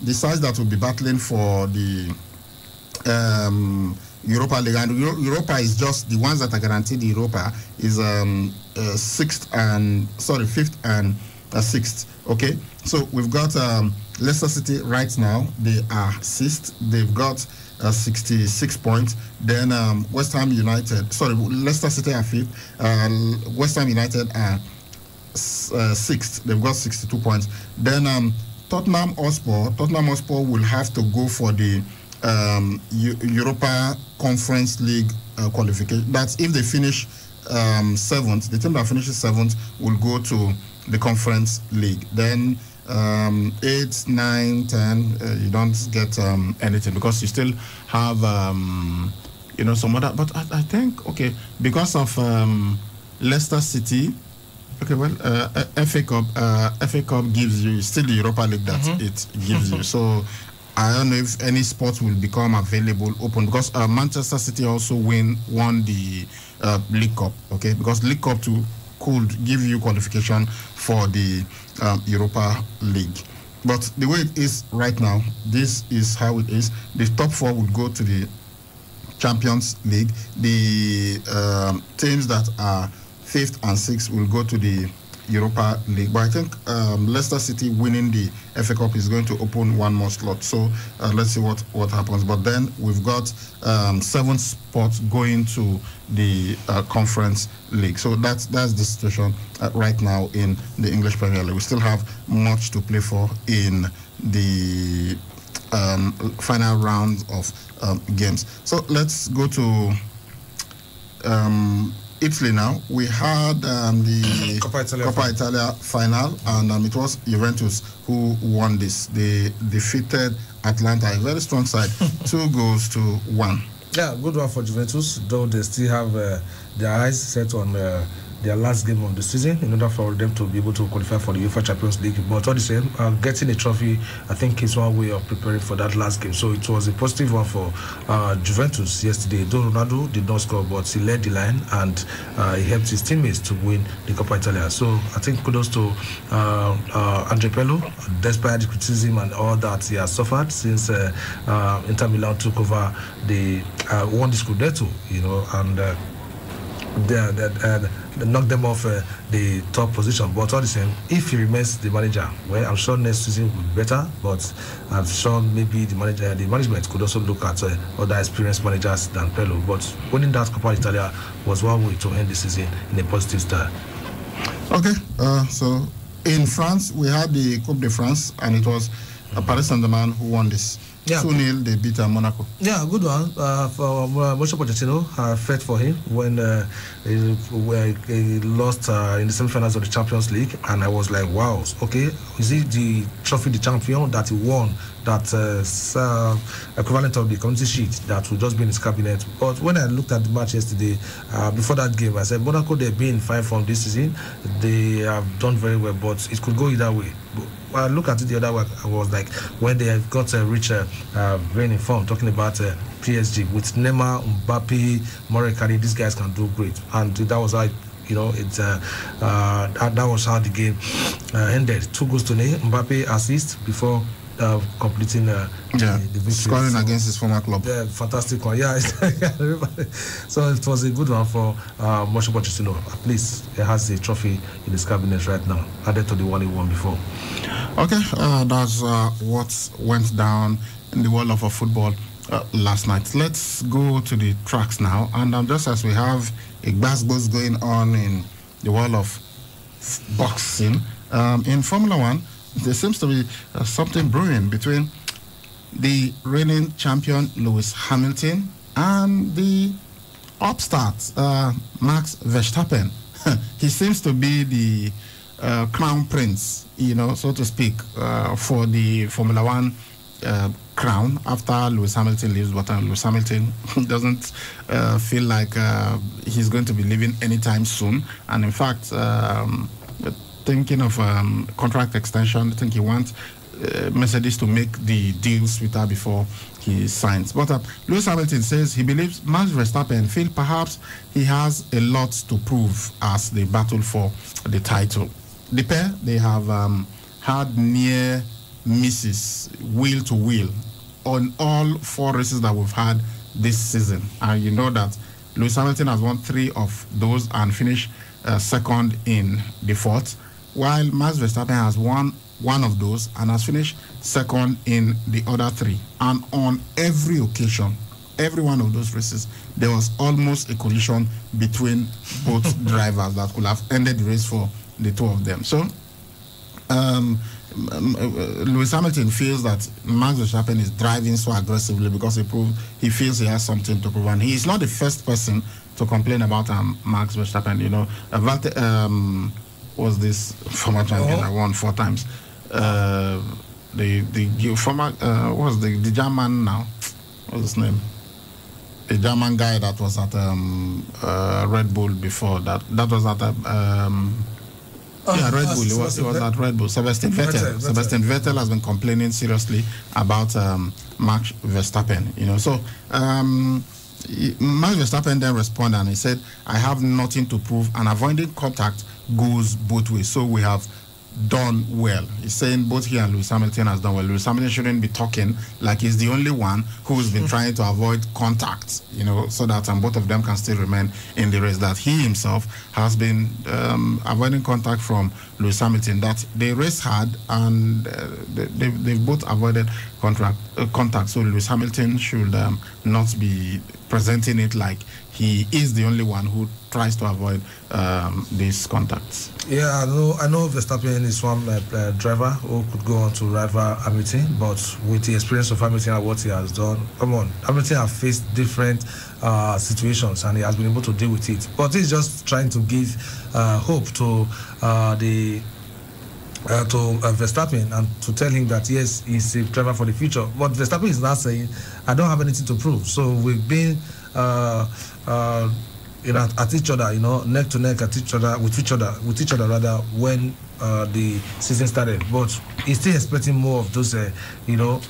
the sides that will be battling for the Europa League, and Europa is just the ones that are guaranteed. Europa is fifth and sixth. Okay, so we've got Leicester City right now. They are sixth. They've got 66 points. Then West Ham United. Leicester City are fifth. West Ham United are sixth. They've got 62 points. Then Tottenham Hotspur will have to go for the Europa Conference League qualification. That's if they finish seventh. The team that finishes seventh will go to the Conference League. Then 8, 9, 10, you don't get anything because you still have some other. But I think because of Leicester City. Okay, well, FA Cup gives you still the Europa League that it gives you. So I don't know if any sports will become available open because Manchester City also won the League Cup. Okay, because League Cup could give you qualification for the Europa League. But the way it is right now, this is how it is. The top 4 will go to the Champions League. The teams that are 5th and 6th will go to the Europa League. But I think Leicester City winning the FA Cup is going to open one more slot. So let's see what happens. But then we've got 7 spots going to the Conference League. So that's the situation right now in the English Premier League. We still have much to play for in the final round of games. So let's go to Italy now. We had the Coppa Italia final, and it was Juventus who won this. They defeated Atalanta, a very strong side, 2-1. Yeah, good one for Juventus, though they still have their eyes set on their last game of the season in order for them to be able to qualify for the UEFA Champions League. But all the same, getting a trophy, I think, is one way of preparing for that last game. So it was a positive one for Juventus yesterday. Though Ronaldo did not score, but he led the line and he helped his teammates to win the Coppa Italia. So I think kudos to Andrea Pirlo, despite the criticism and all that he has suffered since Inter Milan took over won the Scudetto, and they knocked them off the top position. But all the same, if he remains the manager, well, I'm sure next season will be better. But I'm sure maybe the management could also look at other experienced managers than Pirlo. But winning that Coppa Italia was one way to end the season in a positive style. Okay, so in France we had the Coupe de France, and it was Paris Saint-Germain who won this. Yeah. 2-0, they beat Monaco. Yeah, good one for Mauricio Pochettino. I felt for him when he lost in the semi-finals of the Champions League, and I was like, wow, okay, is it the trophy, the champion that he won, that equivalent of the Community Shield that will just be in his cabinet? But when I looked at the match yesterday, before that game, I said, Monaco, they've been fine from this season. They have done very well, but it could go either way. I look at it the other way. I was like, when they have got a richer vein in form, talking about PSG with Neymar, Mbappe, Morekani, these guys can do great, and that was how that was how the game ended. 2-0. Mbappe assist before completing the victory. Scoring against his former club. Yeah, fantastic one. Yeah, so it was a good one for Mauricio Pochettino. At least he has the trophy in his cabinet right now, added to the one he won before. Okay, that's what went down in the world of football last night. Let's go to the tracks now, and just as we have a basketball going on in the world of boxing, in Formula One, there seems to be something brewing between the reigning champion Lewis Hamilton and the upstart Max Verstappen. He seems to be the crown prince, so to speak, for the Formula One crown after Lewis Hamilton leaves. But Lewis Hamilton doesn't feel like he's going to be leaving anytime soon. And in fact, thinking of contract extension, I think he wants Mercedes to make the deal sweeter before he signs. But Lewis Hamilton says he believes Max Verstappen feel perhaps he has a lot to prove as they battle for the title. The pair, they have had near misses wheel to wheel on all 4 races that we've had this season. And you know that Lewis Hamilton has won 3 of those and finished second in the 4th, while Max Verstappen has won 1 of those and has finished second in the other 3. And on every occasion, every one of those races, there was almost a collision between both drivers that could have ended the race for the 2 of them. So Lewis Hamilton feels that Max Verstappen is driving so aggressively because he feels he has something to prove, and he is not the first person to complain about Max Verstappen. You know, was this former champion that won 4 times? The former was the German now? What's his name? The German guy that was at Red Bull before that. That was at Red Bull. It was at Red Bull. Sebastian Vettel. Sebastian Vettel has been complaining seriously about Max Verstappen. You know, so Max Verstappen then responded and he said, "I have nothing to prove, and avoiding contact goes both ways. So we have done well." He's saying both he and Lewis Hamilton has done well. Lewis Hamilton shouldn't be talking like he's the only one who's been trying to avoid contact, you know, so that both of them can still remain in the race. That he himself has been avoiding contact from Lewis Hamilton. That they race hard and they've both avoided contact. So Lewis Hamilton should not be presenting it like he is the only one who tries to avoid these contacts. Yeah, I know Verstappen is one driver who could go on to rival Hamilton, but with the experience of Hamilton and what he has done, come on, Hamilton has faced different situations and he has been able to deal with it. But he's just trying to give hope to Verstappen and to tell him that yes, he's a driver for the future. But Verstappen is now saying, "I don't have anything to prove." So we've been at each other, you know, neck to neck at each other, with each other rather, when the season started. But he's still expecting more of those,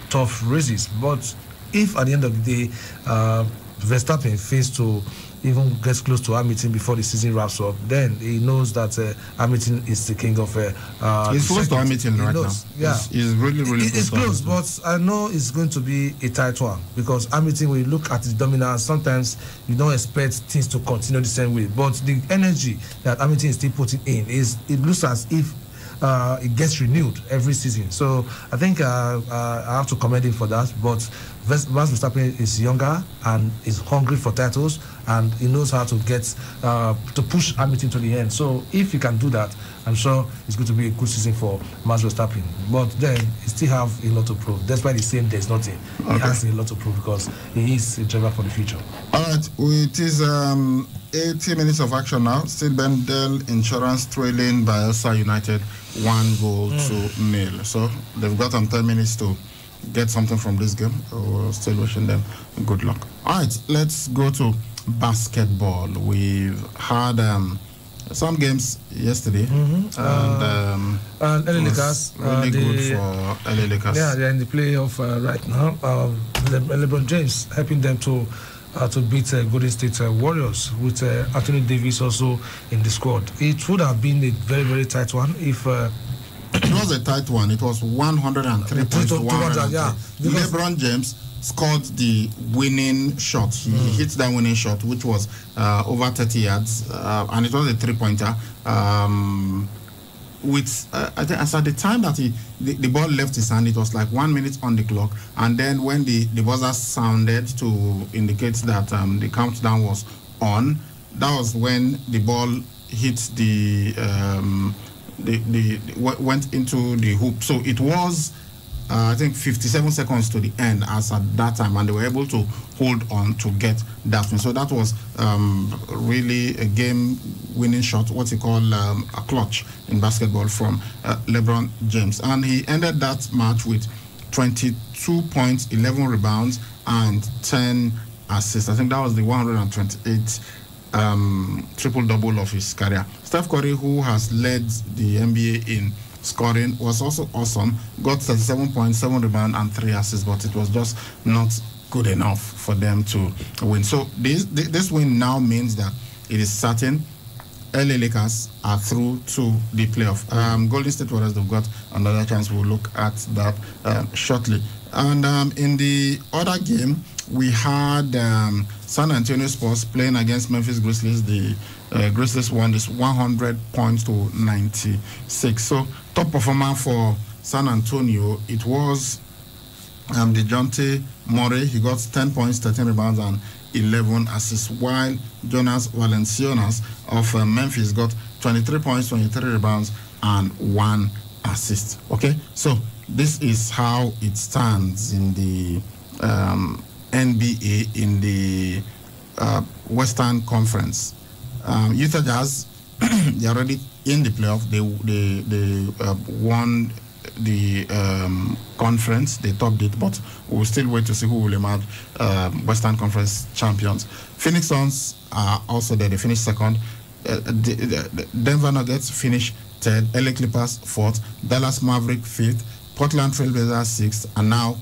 tough races. But if at the end of the day, Verstappen fails to even get close to Hamilton before the season wraps up, then he knows that Hamilton is the king of. He's close to Hamilton right now. Yeah, he's really it's close, but I know it's going to be a tight one because Hamilton, when you look at his dominance, sometimes you don't expect things to continue the same way. But the energy that Hamilton is still putting in it looks as if it gets renewed every season. So I think I have to commend him for that. But Max Verstappen is younger and is hungry for titles, and he knows how to get to push Hamilton to the end. So if he can do that, I'm sure it's going to be a good season for Max Verstappen. But then he still have a lot to prove. That's why he's saying there's nothing. Okay. He has a lot to prove because he is a driver for the future. All right, it is 80 minutes of action now. Still Bendel Insurance trailing Bielsa United 1-0. So they've got 10 minutes to get something from this game. We're still wishing them good luck. All right, let's go to basketball. We've had some games yesterday, and LA Lakers really good for LA Lakers. Yeah, they're in the playoff right now. LeBron James helping them to beat Golden State Warriors with Anthony Davis also in the squad. It would have been a very, very tight one if. It was a tight one. It was 103 points to 103. Yeah, LeBron James scored the winning shot. He hit that winning shot, which was over 30 yards, and it was a 3-pointer. I think as at the time that the ball left his hand, it was like 1 minute on the clock, and then when the buzzer sounded to indicate that the countdown was on, that was when the ball hit went into the hoop. So it was I think 57 seconds to the end as at that time, and they were able to hold on to get that win. So that was really a game-winning shot, what you call a clutch in basketball from LeBron James. And he ended that match with 22 points, 11 rebounds, and 10 assists. I think that was the 128 triple-double of his career. Steph Curry, who has led the NBA in scoring, was also awesome. Got 37 points, 7 rebounds, and 3 assists, but it was just not good enough for them to win. So this win now means that it is certain LA Lakers are through to the playoff. Golden State Warriors, they've got another chance. We'll look at that shortly. And in the other game, we had San Antonio Spurs playing against Memphis Grizzlies. The Grizzlies won this 100 points to 96. So top performer for San Antonio, it was DeJounte Murray. He got 10 points, 13 rebounds, and 11 assists, while Jonas Valanciunas of Memphis got 23 points, 23 rebounds, and 1 assist. Okay, so this is how it stands in the NBA in the Western Conference. Utah Jazz, they're already in the playoff. They won the conference. They topped it, but we'll still wait to see who will emerge Western Conference champions. Phoenix Suns are also there. They finished second. Denver Nuggets finished third. LA Clippers fourth. Dallas Maverick fifth. Portland Trailblazers sixth. And now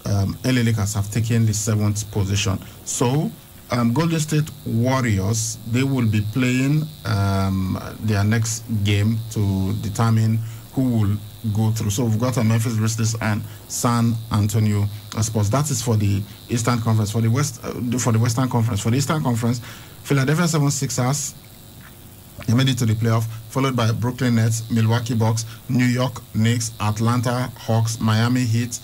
LA Lakers have taken the 7th position. So Golden State Warriors, they will be playing their next game to determine who will go through. So we've got Memphis Grizzlies and San Antonio Spurs. That is for the Eastern Conference. For the Western Conference, for the Eastern Conference, Philadelphia 76ers, they made it to the playoff, followed by Brooklyn Nets, Milwaukee Bucks, New York Knicks, Atlanta Hawks, Miami Heat,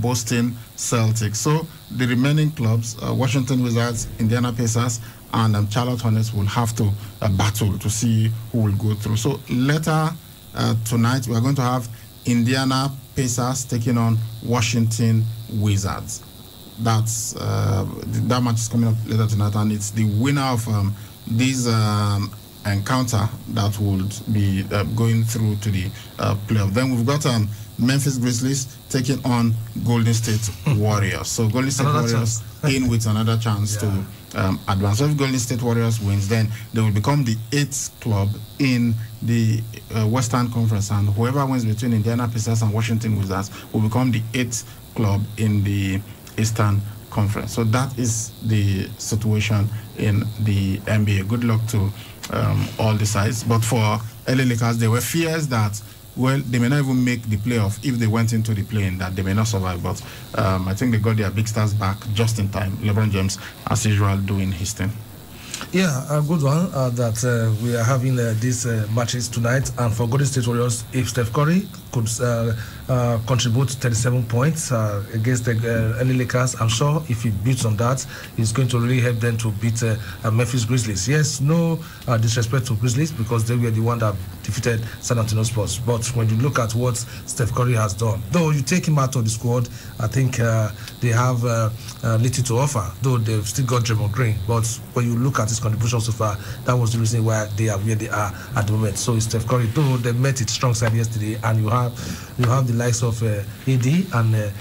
Boston Celtics. So the remaining clubs, Washington Wizards, Indiana Pacers, and Charlotte Hornets will have to battle to see who will go through. So later tonight, we are going to have Indiana Pacers taking on Washington Wizards. That match is coming up later tonight, and it's the winner of this encounter that would be going through to the playoff. Then we've got Memphis Grizzlies taking on Golden State Warriors. So Golden State Warriors in with another chance to advance. So if Golden State Warriors wins, then they will become the 8th club in the Western Conference, and whoever wins between Indiana Pacers and Washington Wizards will become the 8th club in the Eastern Conference. So that is the situation in the NBA. Good luck to all the sides. But for LA Lakers, there were fears that, well, they may not even make the playoff if they went into the play-in, that they may not survive. But I think they got their big stars back just in time. LeBron James, as usual, doing his thing. Yeah, a good one that we are having these matches tonight. And for Golden State Warriors, if Steph Curry could contribute 37 points against the LA Lakers, I'm sure if he builds on that, it's going to really help them to beat Memphis Grizzlies. Yes, no disrespect to Grizzlies, because they were the one that defeated San Antonio Spurs. But when you look at what Steph Curry has done, though you take him out of the squad, I think they have little to offer, though they've still got Draymond Green. But when you look at his contribution so far, that was the reason why they are where they are at the moment. So it's Steph Curry, though they met its strong side yesterday, and you have the likes of AD and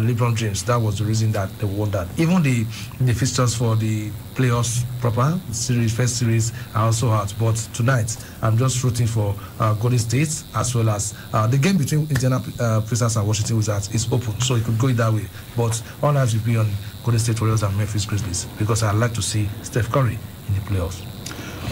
LeBron James. That was the reason that they won that. Even the fixtures for the playoffs proper first series are also hard. But tonight, I'm just rooting for Golden State, as well as the game between Indiana Pacers and Washington Wizards is open, so it could go that way. But all eyes will be on Golden State Warriors and Memphis Grizzlies, because I'd like to see Steph Curry in the playoffs.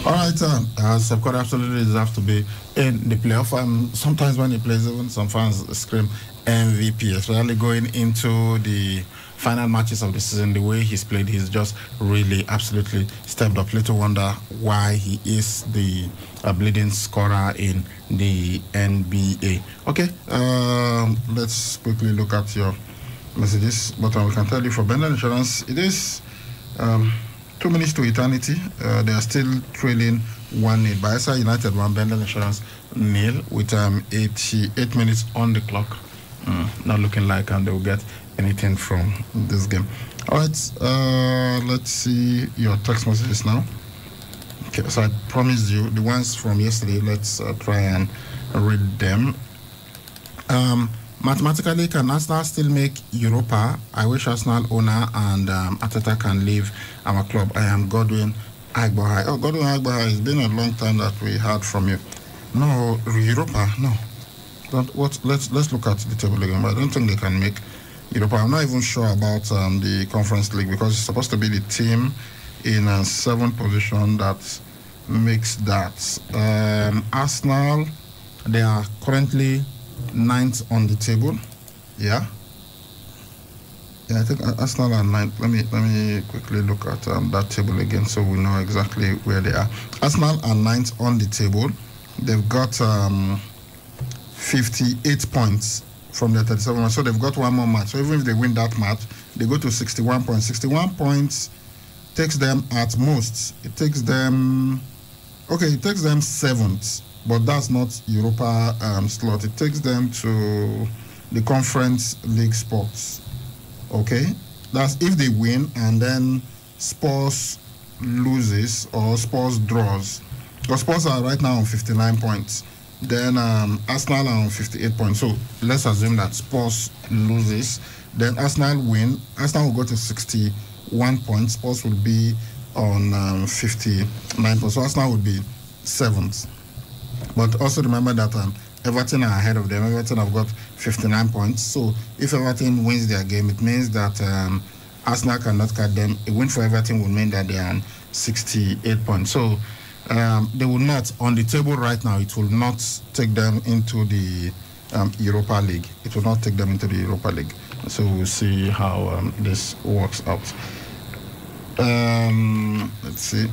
All right, Steph Curry absolutely deserves to be in the playoff. Sometimes when he plays, even some fans scream MVP, especially going into the final matches of the season. The way he's played, he's just really absolutely stepped up. Little wonder why he is the leading scorer in the NBA. Okay, let's quickly look at your messages. But I can tell you, for Bendel Insurance, it is 2 minutes to eternity. They are still trailing 1-0. Bayelsa United 1, Bendel Insurance 0, with 88 minutes on the clock. Not looking like they will get anything from this game. All right, let's see your text messages now. Okay, so I promised you the ones from yesterday. Let's try and read them. Mathematically, can Arsenal still make Europa? I wish Arsenal owner and Ateta can leave our club. I am Godwin Agbohai. Oh, Godwin Agbohai, it's been a long time that we heard from you. No, Europa, no. Let's look at the table again. But I don't think they can make Europa. I'm not even sure about the Conference League, because it's supposed to be the team in a 7th position that makes that. Arsenal, they are currently 9th on the table. Yeah, I think Arsenal are 9th. Let me quickly look at that table again so we know exactly where they are. Arsenal are 9th on the table. They've got 58 points from their 37 matches. So they've got one more match. So even if they win that match, they go to 61 points. 61 points takes them at most. It takes them 7th, but that's not Europa slot. It takes them to the Conference League spots. Okay? That's if they win and then Spurs loses or Spurs draws. Because Spurs are right now on 59 points. Then Arsenal are on 58 points. So let's assume that Spurs loses. Then Arsenal win. Arsenal will go to 61 points. Spurs will be on 59 points. So Arsenal will be 7th. But also remember that Everton are ahead of them. Everton have got 59 points. So if Everton wins their game, it means that Arsenal cannot cut them. A win for Everton would mean that they are on 68 points. So they will not, on the table right now, it will not take them into the Europa League. It will not take them into the Europa League. So we'll see how this works out. Let's see.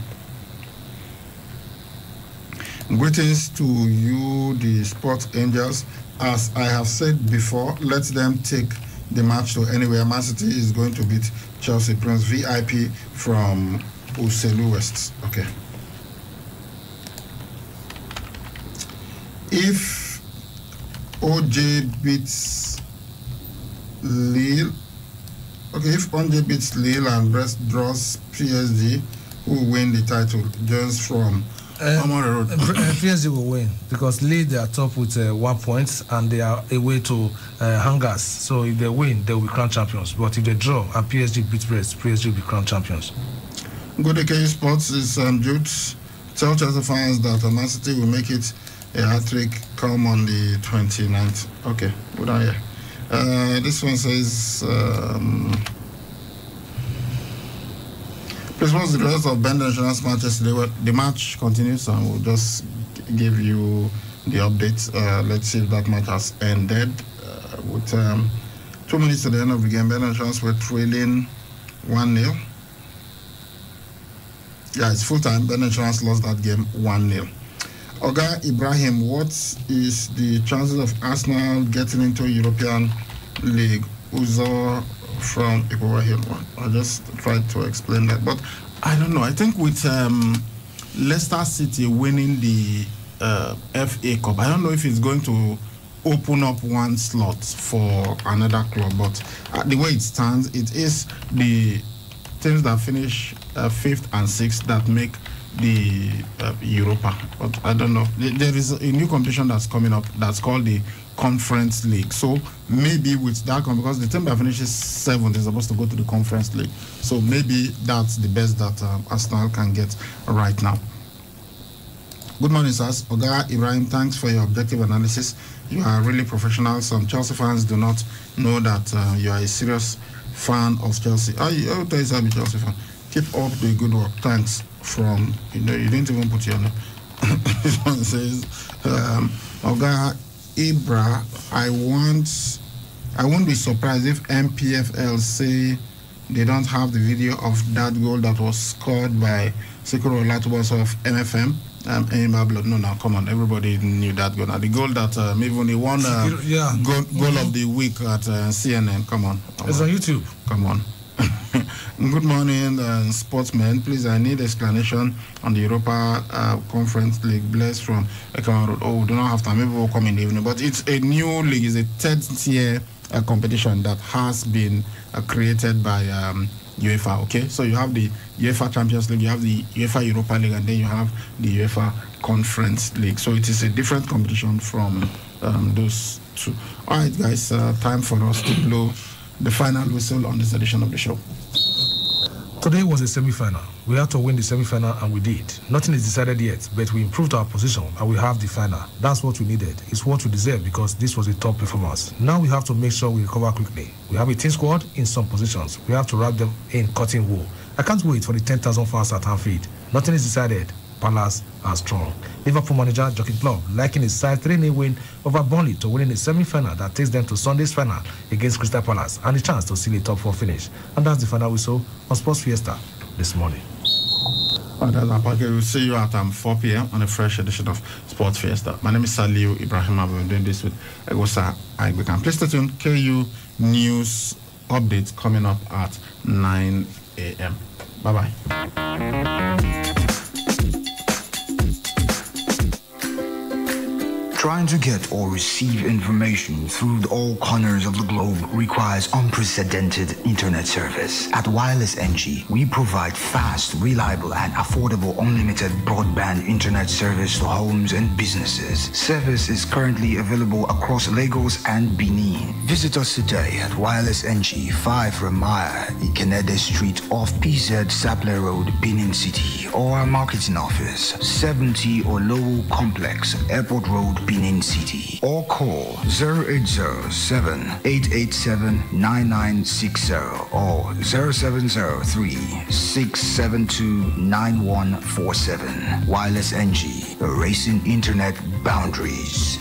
Greetings to you, the Sports Angels. As I have said before, let them take the match to anywhere. Man City is going to beat Chelsea. Prince VIP from Uselu West. Okay. If OJ beats Lille, if OJ beats Lille and Brest draws PSG, who will win the title? Just from PSG will win because Lille, they are top with 1 point and they are away to Hangers. So if they win, they will be crowned champions. But if they draw and PSG beats Brest, PSG will be crowned champions. Good AK Sports is Jude. Tell Chelsea fans that Man City will make it a hat-trick come on the 29th. Okay, good on here. This one says, please, what's the rest of Ben National's match yesterday? Well, the match continues and we'll just give you the updates. Let's see if that match has ended. With 2 minutes to the end of the game, Ben Nationals were trailing 1-0. Yeah, it's full time. Ben Nationals lost that game 1-0. Oga Ibrahim, what is the chances of Arsenal getting into European League? Uzo from Ikowa Hill. I just tried to explain that, but I don't know. I think with Leicester City winning the FA Cup, I don't know if it's going to open up one slot for another club, but the way it stands, it is the teams that finish 5th and 6th that make the Europa. But I don't know. There is a new competition that's coming up that's called the Conference League. So maybe with that, because the team that finishes 7th is supposed to go to the Conference League. So maybe that's the best that Arsenal can get right now. Good morning, sirs. Oga Ibrahim, thanks for your objective analysis. You are really professional. Some Chelsea fans do not know that you are a serious fan of Chelsea. I will tell you I'm a Chelsea fan. Keep up the good work. Thanks. From, you didn't even put your name. This one says, Oga Ibra, I won't be surprised if MPFL say they don't have the video of that goal that was scored by Sikoro Olatubos of MFM. No, come on, everybody knew that goal. Now, the goal that even he won goal of the week at CNN. Come on. It's on YouTube. Come on. Good morning, sportsmen. Please, I need explanation on the Europa Conference League. Bless from Ekama Road. Oh, we do not have time. Maybe we'll come in the evening. But it's a new league. It's a 3rd tier competition that has been created by UEFA. Okay, so you have the UEFA Champions League, you have the UEFA Europa League, and then you have the UEFA Conference League. So it is a different competition from those two. All right, guys, time for us to blow the final whistle on this edition of the show. Today was a semi-final. We had to win the semi-final and we did. Nothing is decided yet, but we improved our position and we have the final. That's what we needed. It's what we deserve because this was a top performance. Now we have to make sure we recover quickly. We have a team squad in some positions. We have to wrap them in cotton wool. I can't wait for the 10,000 fans at Anfield. Nothing is decided. Palace are strong. Liverpool manager Jurgen Klopp liking his side 3-0 win over Burnley to winning a semi-final that takes them to Sunday's final against Crystal Palace and the chance to seal a top 4 finish. And that's the final we saw on Sports Fiesta this morning. We'll see you at 4 p.m. on a fresh edition of Sports Fiesta. My name is Saliu Ibrahim. I've been doing this with Egosa Aibekan. Please stay tuned. KU News updates coming up at 9 a.m. Bye-bye. Trying to get or receive information through all corners of the globe requires unprecedented internet service. At Wireless NG, we provide fast, reliable, and affordable unlimited broadband internet service to homes and businesses. Service is currently available across Lagos and Benin. Visit us today at Wireless NG, 5 Ramaya, Ikenede Street off PZ Sapler Road, Benin City, or our marketing office, 70 Olowo Complex, Airport Road, Benin City, or call 0807-887-9960 or 0703-672-9147. Wireless NG, erasing internet boundaries.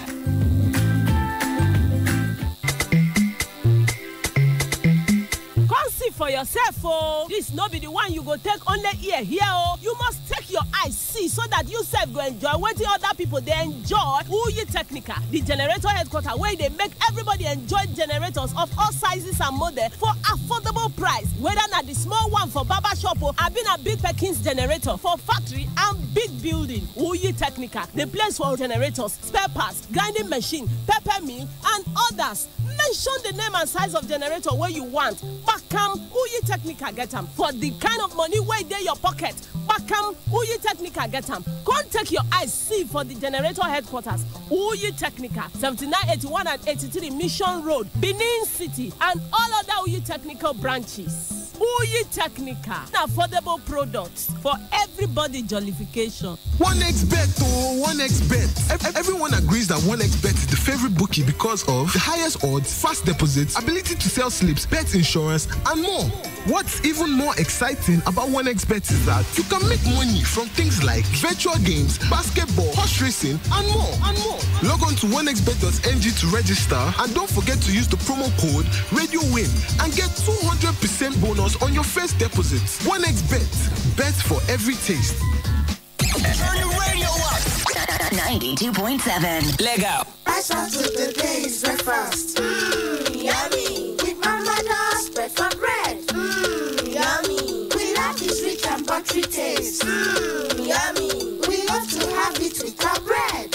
For yourself, oh, this no be the one you go take only ear here, oh. You must take your eyes see so that you self go enjoy what the other people they enjoy. Uyi Technica, the generator headquarter where they make everybody enjoy generators of all sizes and models for affordable price. Whether not the small one for barber shop or I've been a big Perkins generator for factory and big building. Uyi Technica, the place for generators, spare parts, grinding machine, pepper mill, and others. Mention the name and size of generator where you want. Bakam Uyi Technica get them. For the kind of money where they your pocket. Bakam Uyi Technica get them. Come take your eyes see for the generator headquarters. Uyi Technica, 7981 and 83 Mission Road, Benin City, and all other Uyi Technical branches. Uyi Technica, affordable products for everybody jollification. 1xBet, oh, 1xBet. Everyone agrees that 1xBet is the favorite bookie because of the highest odds, fast deposits, ability to sell slips, bet insurance, and more. What's even more exciting about 1xBet is that you can make money from things like virtual games, basketball, horse racing, and more. Log on to 1xBet.ng to register, and don't forget to use the promo code RadioWin and get 200% bonus on your first deposit. 1xBet, bet for every taste. Turn your radio up. 92.7. Leg out. Rise up to the day's breakfast. Yummy. With Mama Do's bread for bread. Yummy. We love this rich and buttery taste. Yummy. We love to have it with our bread.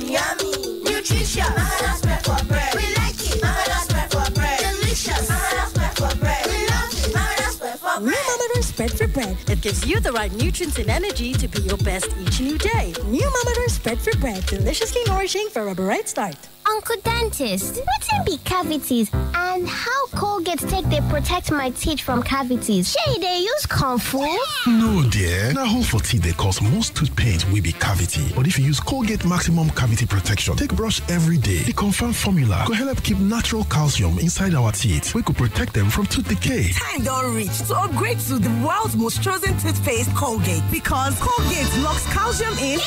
Yummy. Nutritious. Mama Do's bread for bread. We like it. Mama Do's bread for bread. Delicious. Mama Do's bread for bread. We love it. Mama Do's bread for bread. New Mama Do's bread for bread. It gives you the right nutrients and energy to be your best each new day. New Mama Do's bread for bread. Deliciously nourishing for a bright start. Uncle Dentist, what can be cavities and how Colgate take they protect my teeth from cavities? Shey they use Kung Fu? No dear, na hole for teeth they cause most tooth pain will be cavity. But if you use Colgate Maximum Cavity Protection, take brush every day. The confirmed formula could help keep natural calcium inside our teeth. We could protect them from tooth decay. Time don't reach to upgrade to the world's most chosen toothpaste, Colgate, because Colgate locks calcium in.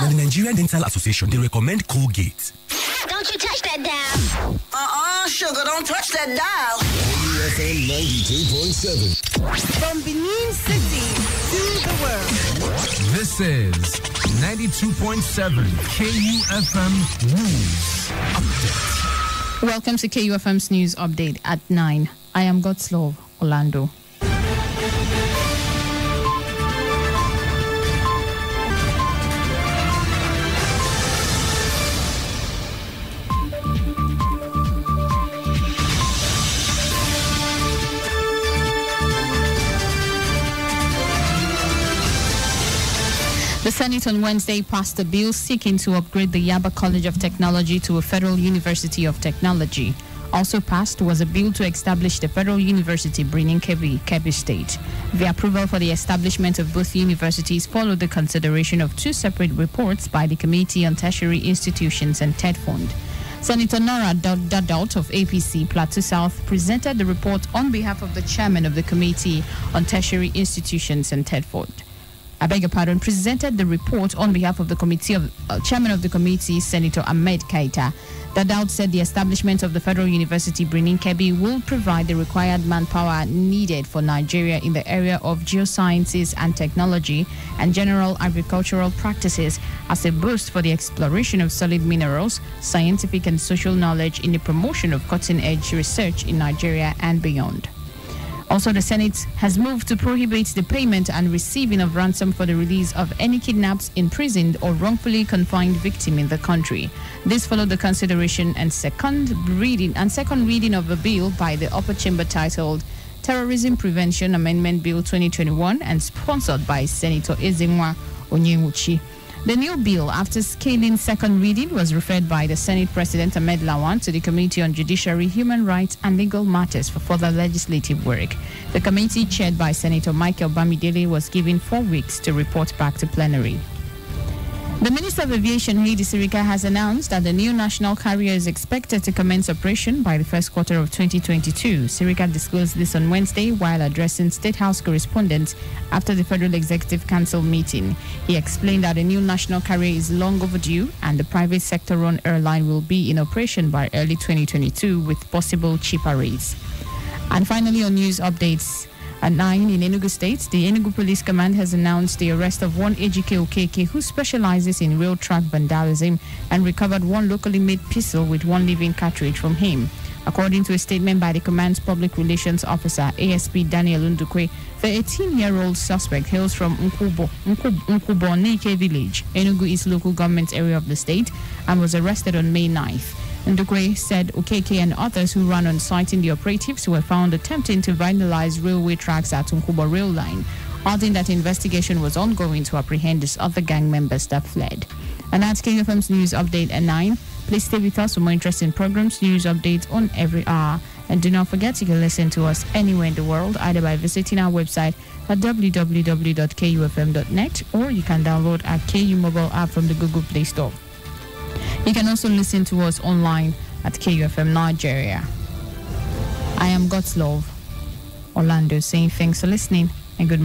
Now, the Nigerian Dental Association, they recommend Colgate. Don't you touch that dial. Sugar, don't touch that dial. KUFM 92.7. From Benin City to the world. This is 92.7 KUFM News Update. Welcome to KUFM's News Update at 9. I am Godslove Orlando. The Senate on Wednesday passed a bill seeking to upgrade the Yaba College of Technology to a Federal University of Technology. Also passed was a bill to establish the Federal University Birnin Kebbi State. The approval for the establishment of both universities followed the consideration of two separate reports by the Committee on Tertiary Institutions and TED Fund. Senator Nora Dadot of APC Plateau South presented the report on behalf of the chairman of the Committee on Tertiary Institutions and TED Fund. presented the report on behalf of the committee of chairman of the committee, Senator Ahmed Kaita. Dadaut said the establishment of the Federal University Birnin Kebbi will provide the required manpower needed for Nigeria in the area of geosciences and technology and general agricultural practices as a boost for the exploration of solid minerals, scientific and social knowledge in the promotion of cutting-edge research in Nigeria and beyond. Also, the Senate has moved to prohibit the payment and receiving of ransom for the release of any kidnapped, imprisoned, or wrongfully confined victim in the country. This followed the consideration and second reading of a bill by the upper chamber titled Terrorism Prevention Amendment Bill 2021 and sponsored by Senator Ezenwa Onyenwuchi. The new bill, after scaling second reading, was referred by the Senate President Ahmed Lawan to the Committee on Judiciary, Human Rights and Legal Matters for further legislative work. The committee, chaired by Senator Michael Bamidele, was given 4 weeks to report back to plenary. The Minister of Aviation, Heidi Sirika, has announced that the new national carrier is expected to commence operation by the first quarter of 2022. Sirika disclosed this on Wednesday while addressing State House correspondents after the Federal Executive Council meeting. He explained that the new national carrier is long overdue and the private sector-run airline will be in operation by early 2022 with possible cheaper rates. And finally, on news updates. At 9 in Enugu State, the Enugu Police Command has announced the arrest of one Ejike Okeke who specializes in rail track vandalism and recovered one locally made pistol with one living cartridge from him. According to a statement by the command's public relations officer, ASP Daniel Undukwe, the 18-year-old suspect hails from Nkubonike village, Enugu East local government area of the state, and was arrested on May 9th. Ndukwe said Okeke and others who ran on site in the operatives were found attempting to vandalize railway tracks at Nkubo rail line, adding that investigation was ongoing to apprehend these other gang members that fled. And that's KUFM's news update at 9. Please stay with us for more interesting programs, news updates on every hour. And do not forget you can listen to us anywhere in the world, either by visiting our website at www.kufm.net or you can download our KU mobile app from the Google Play Store. You can also listen to us online at KUFM Nigeria. I am God's Love, Orlando, saying thanks for listening and good morning.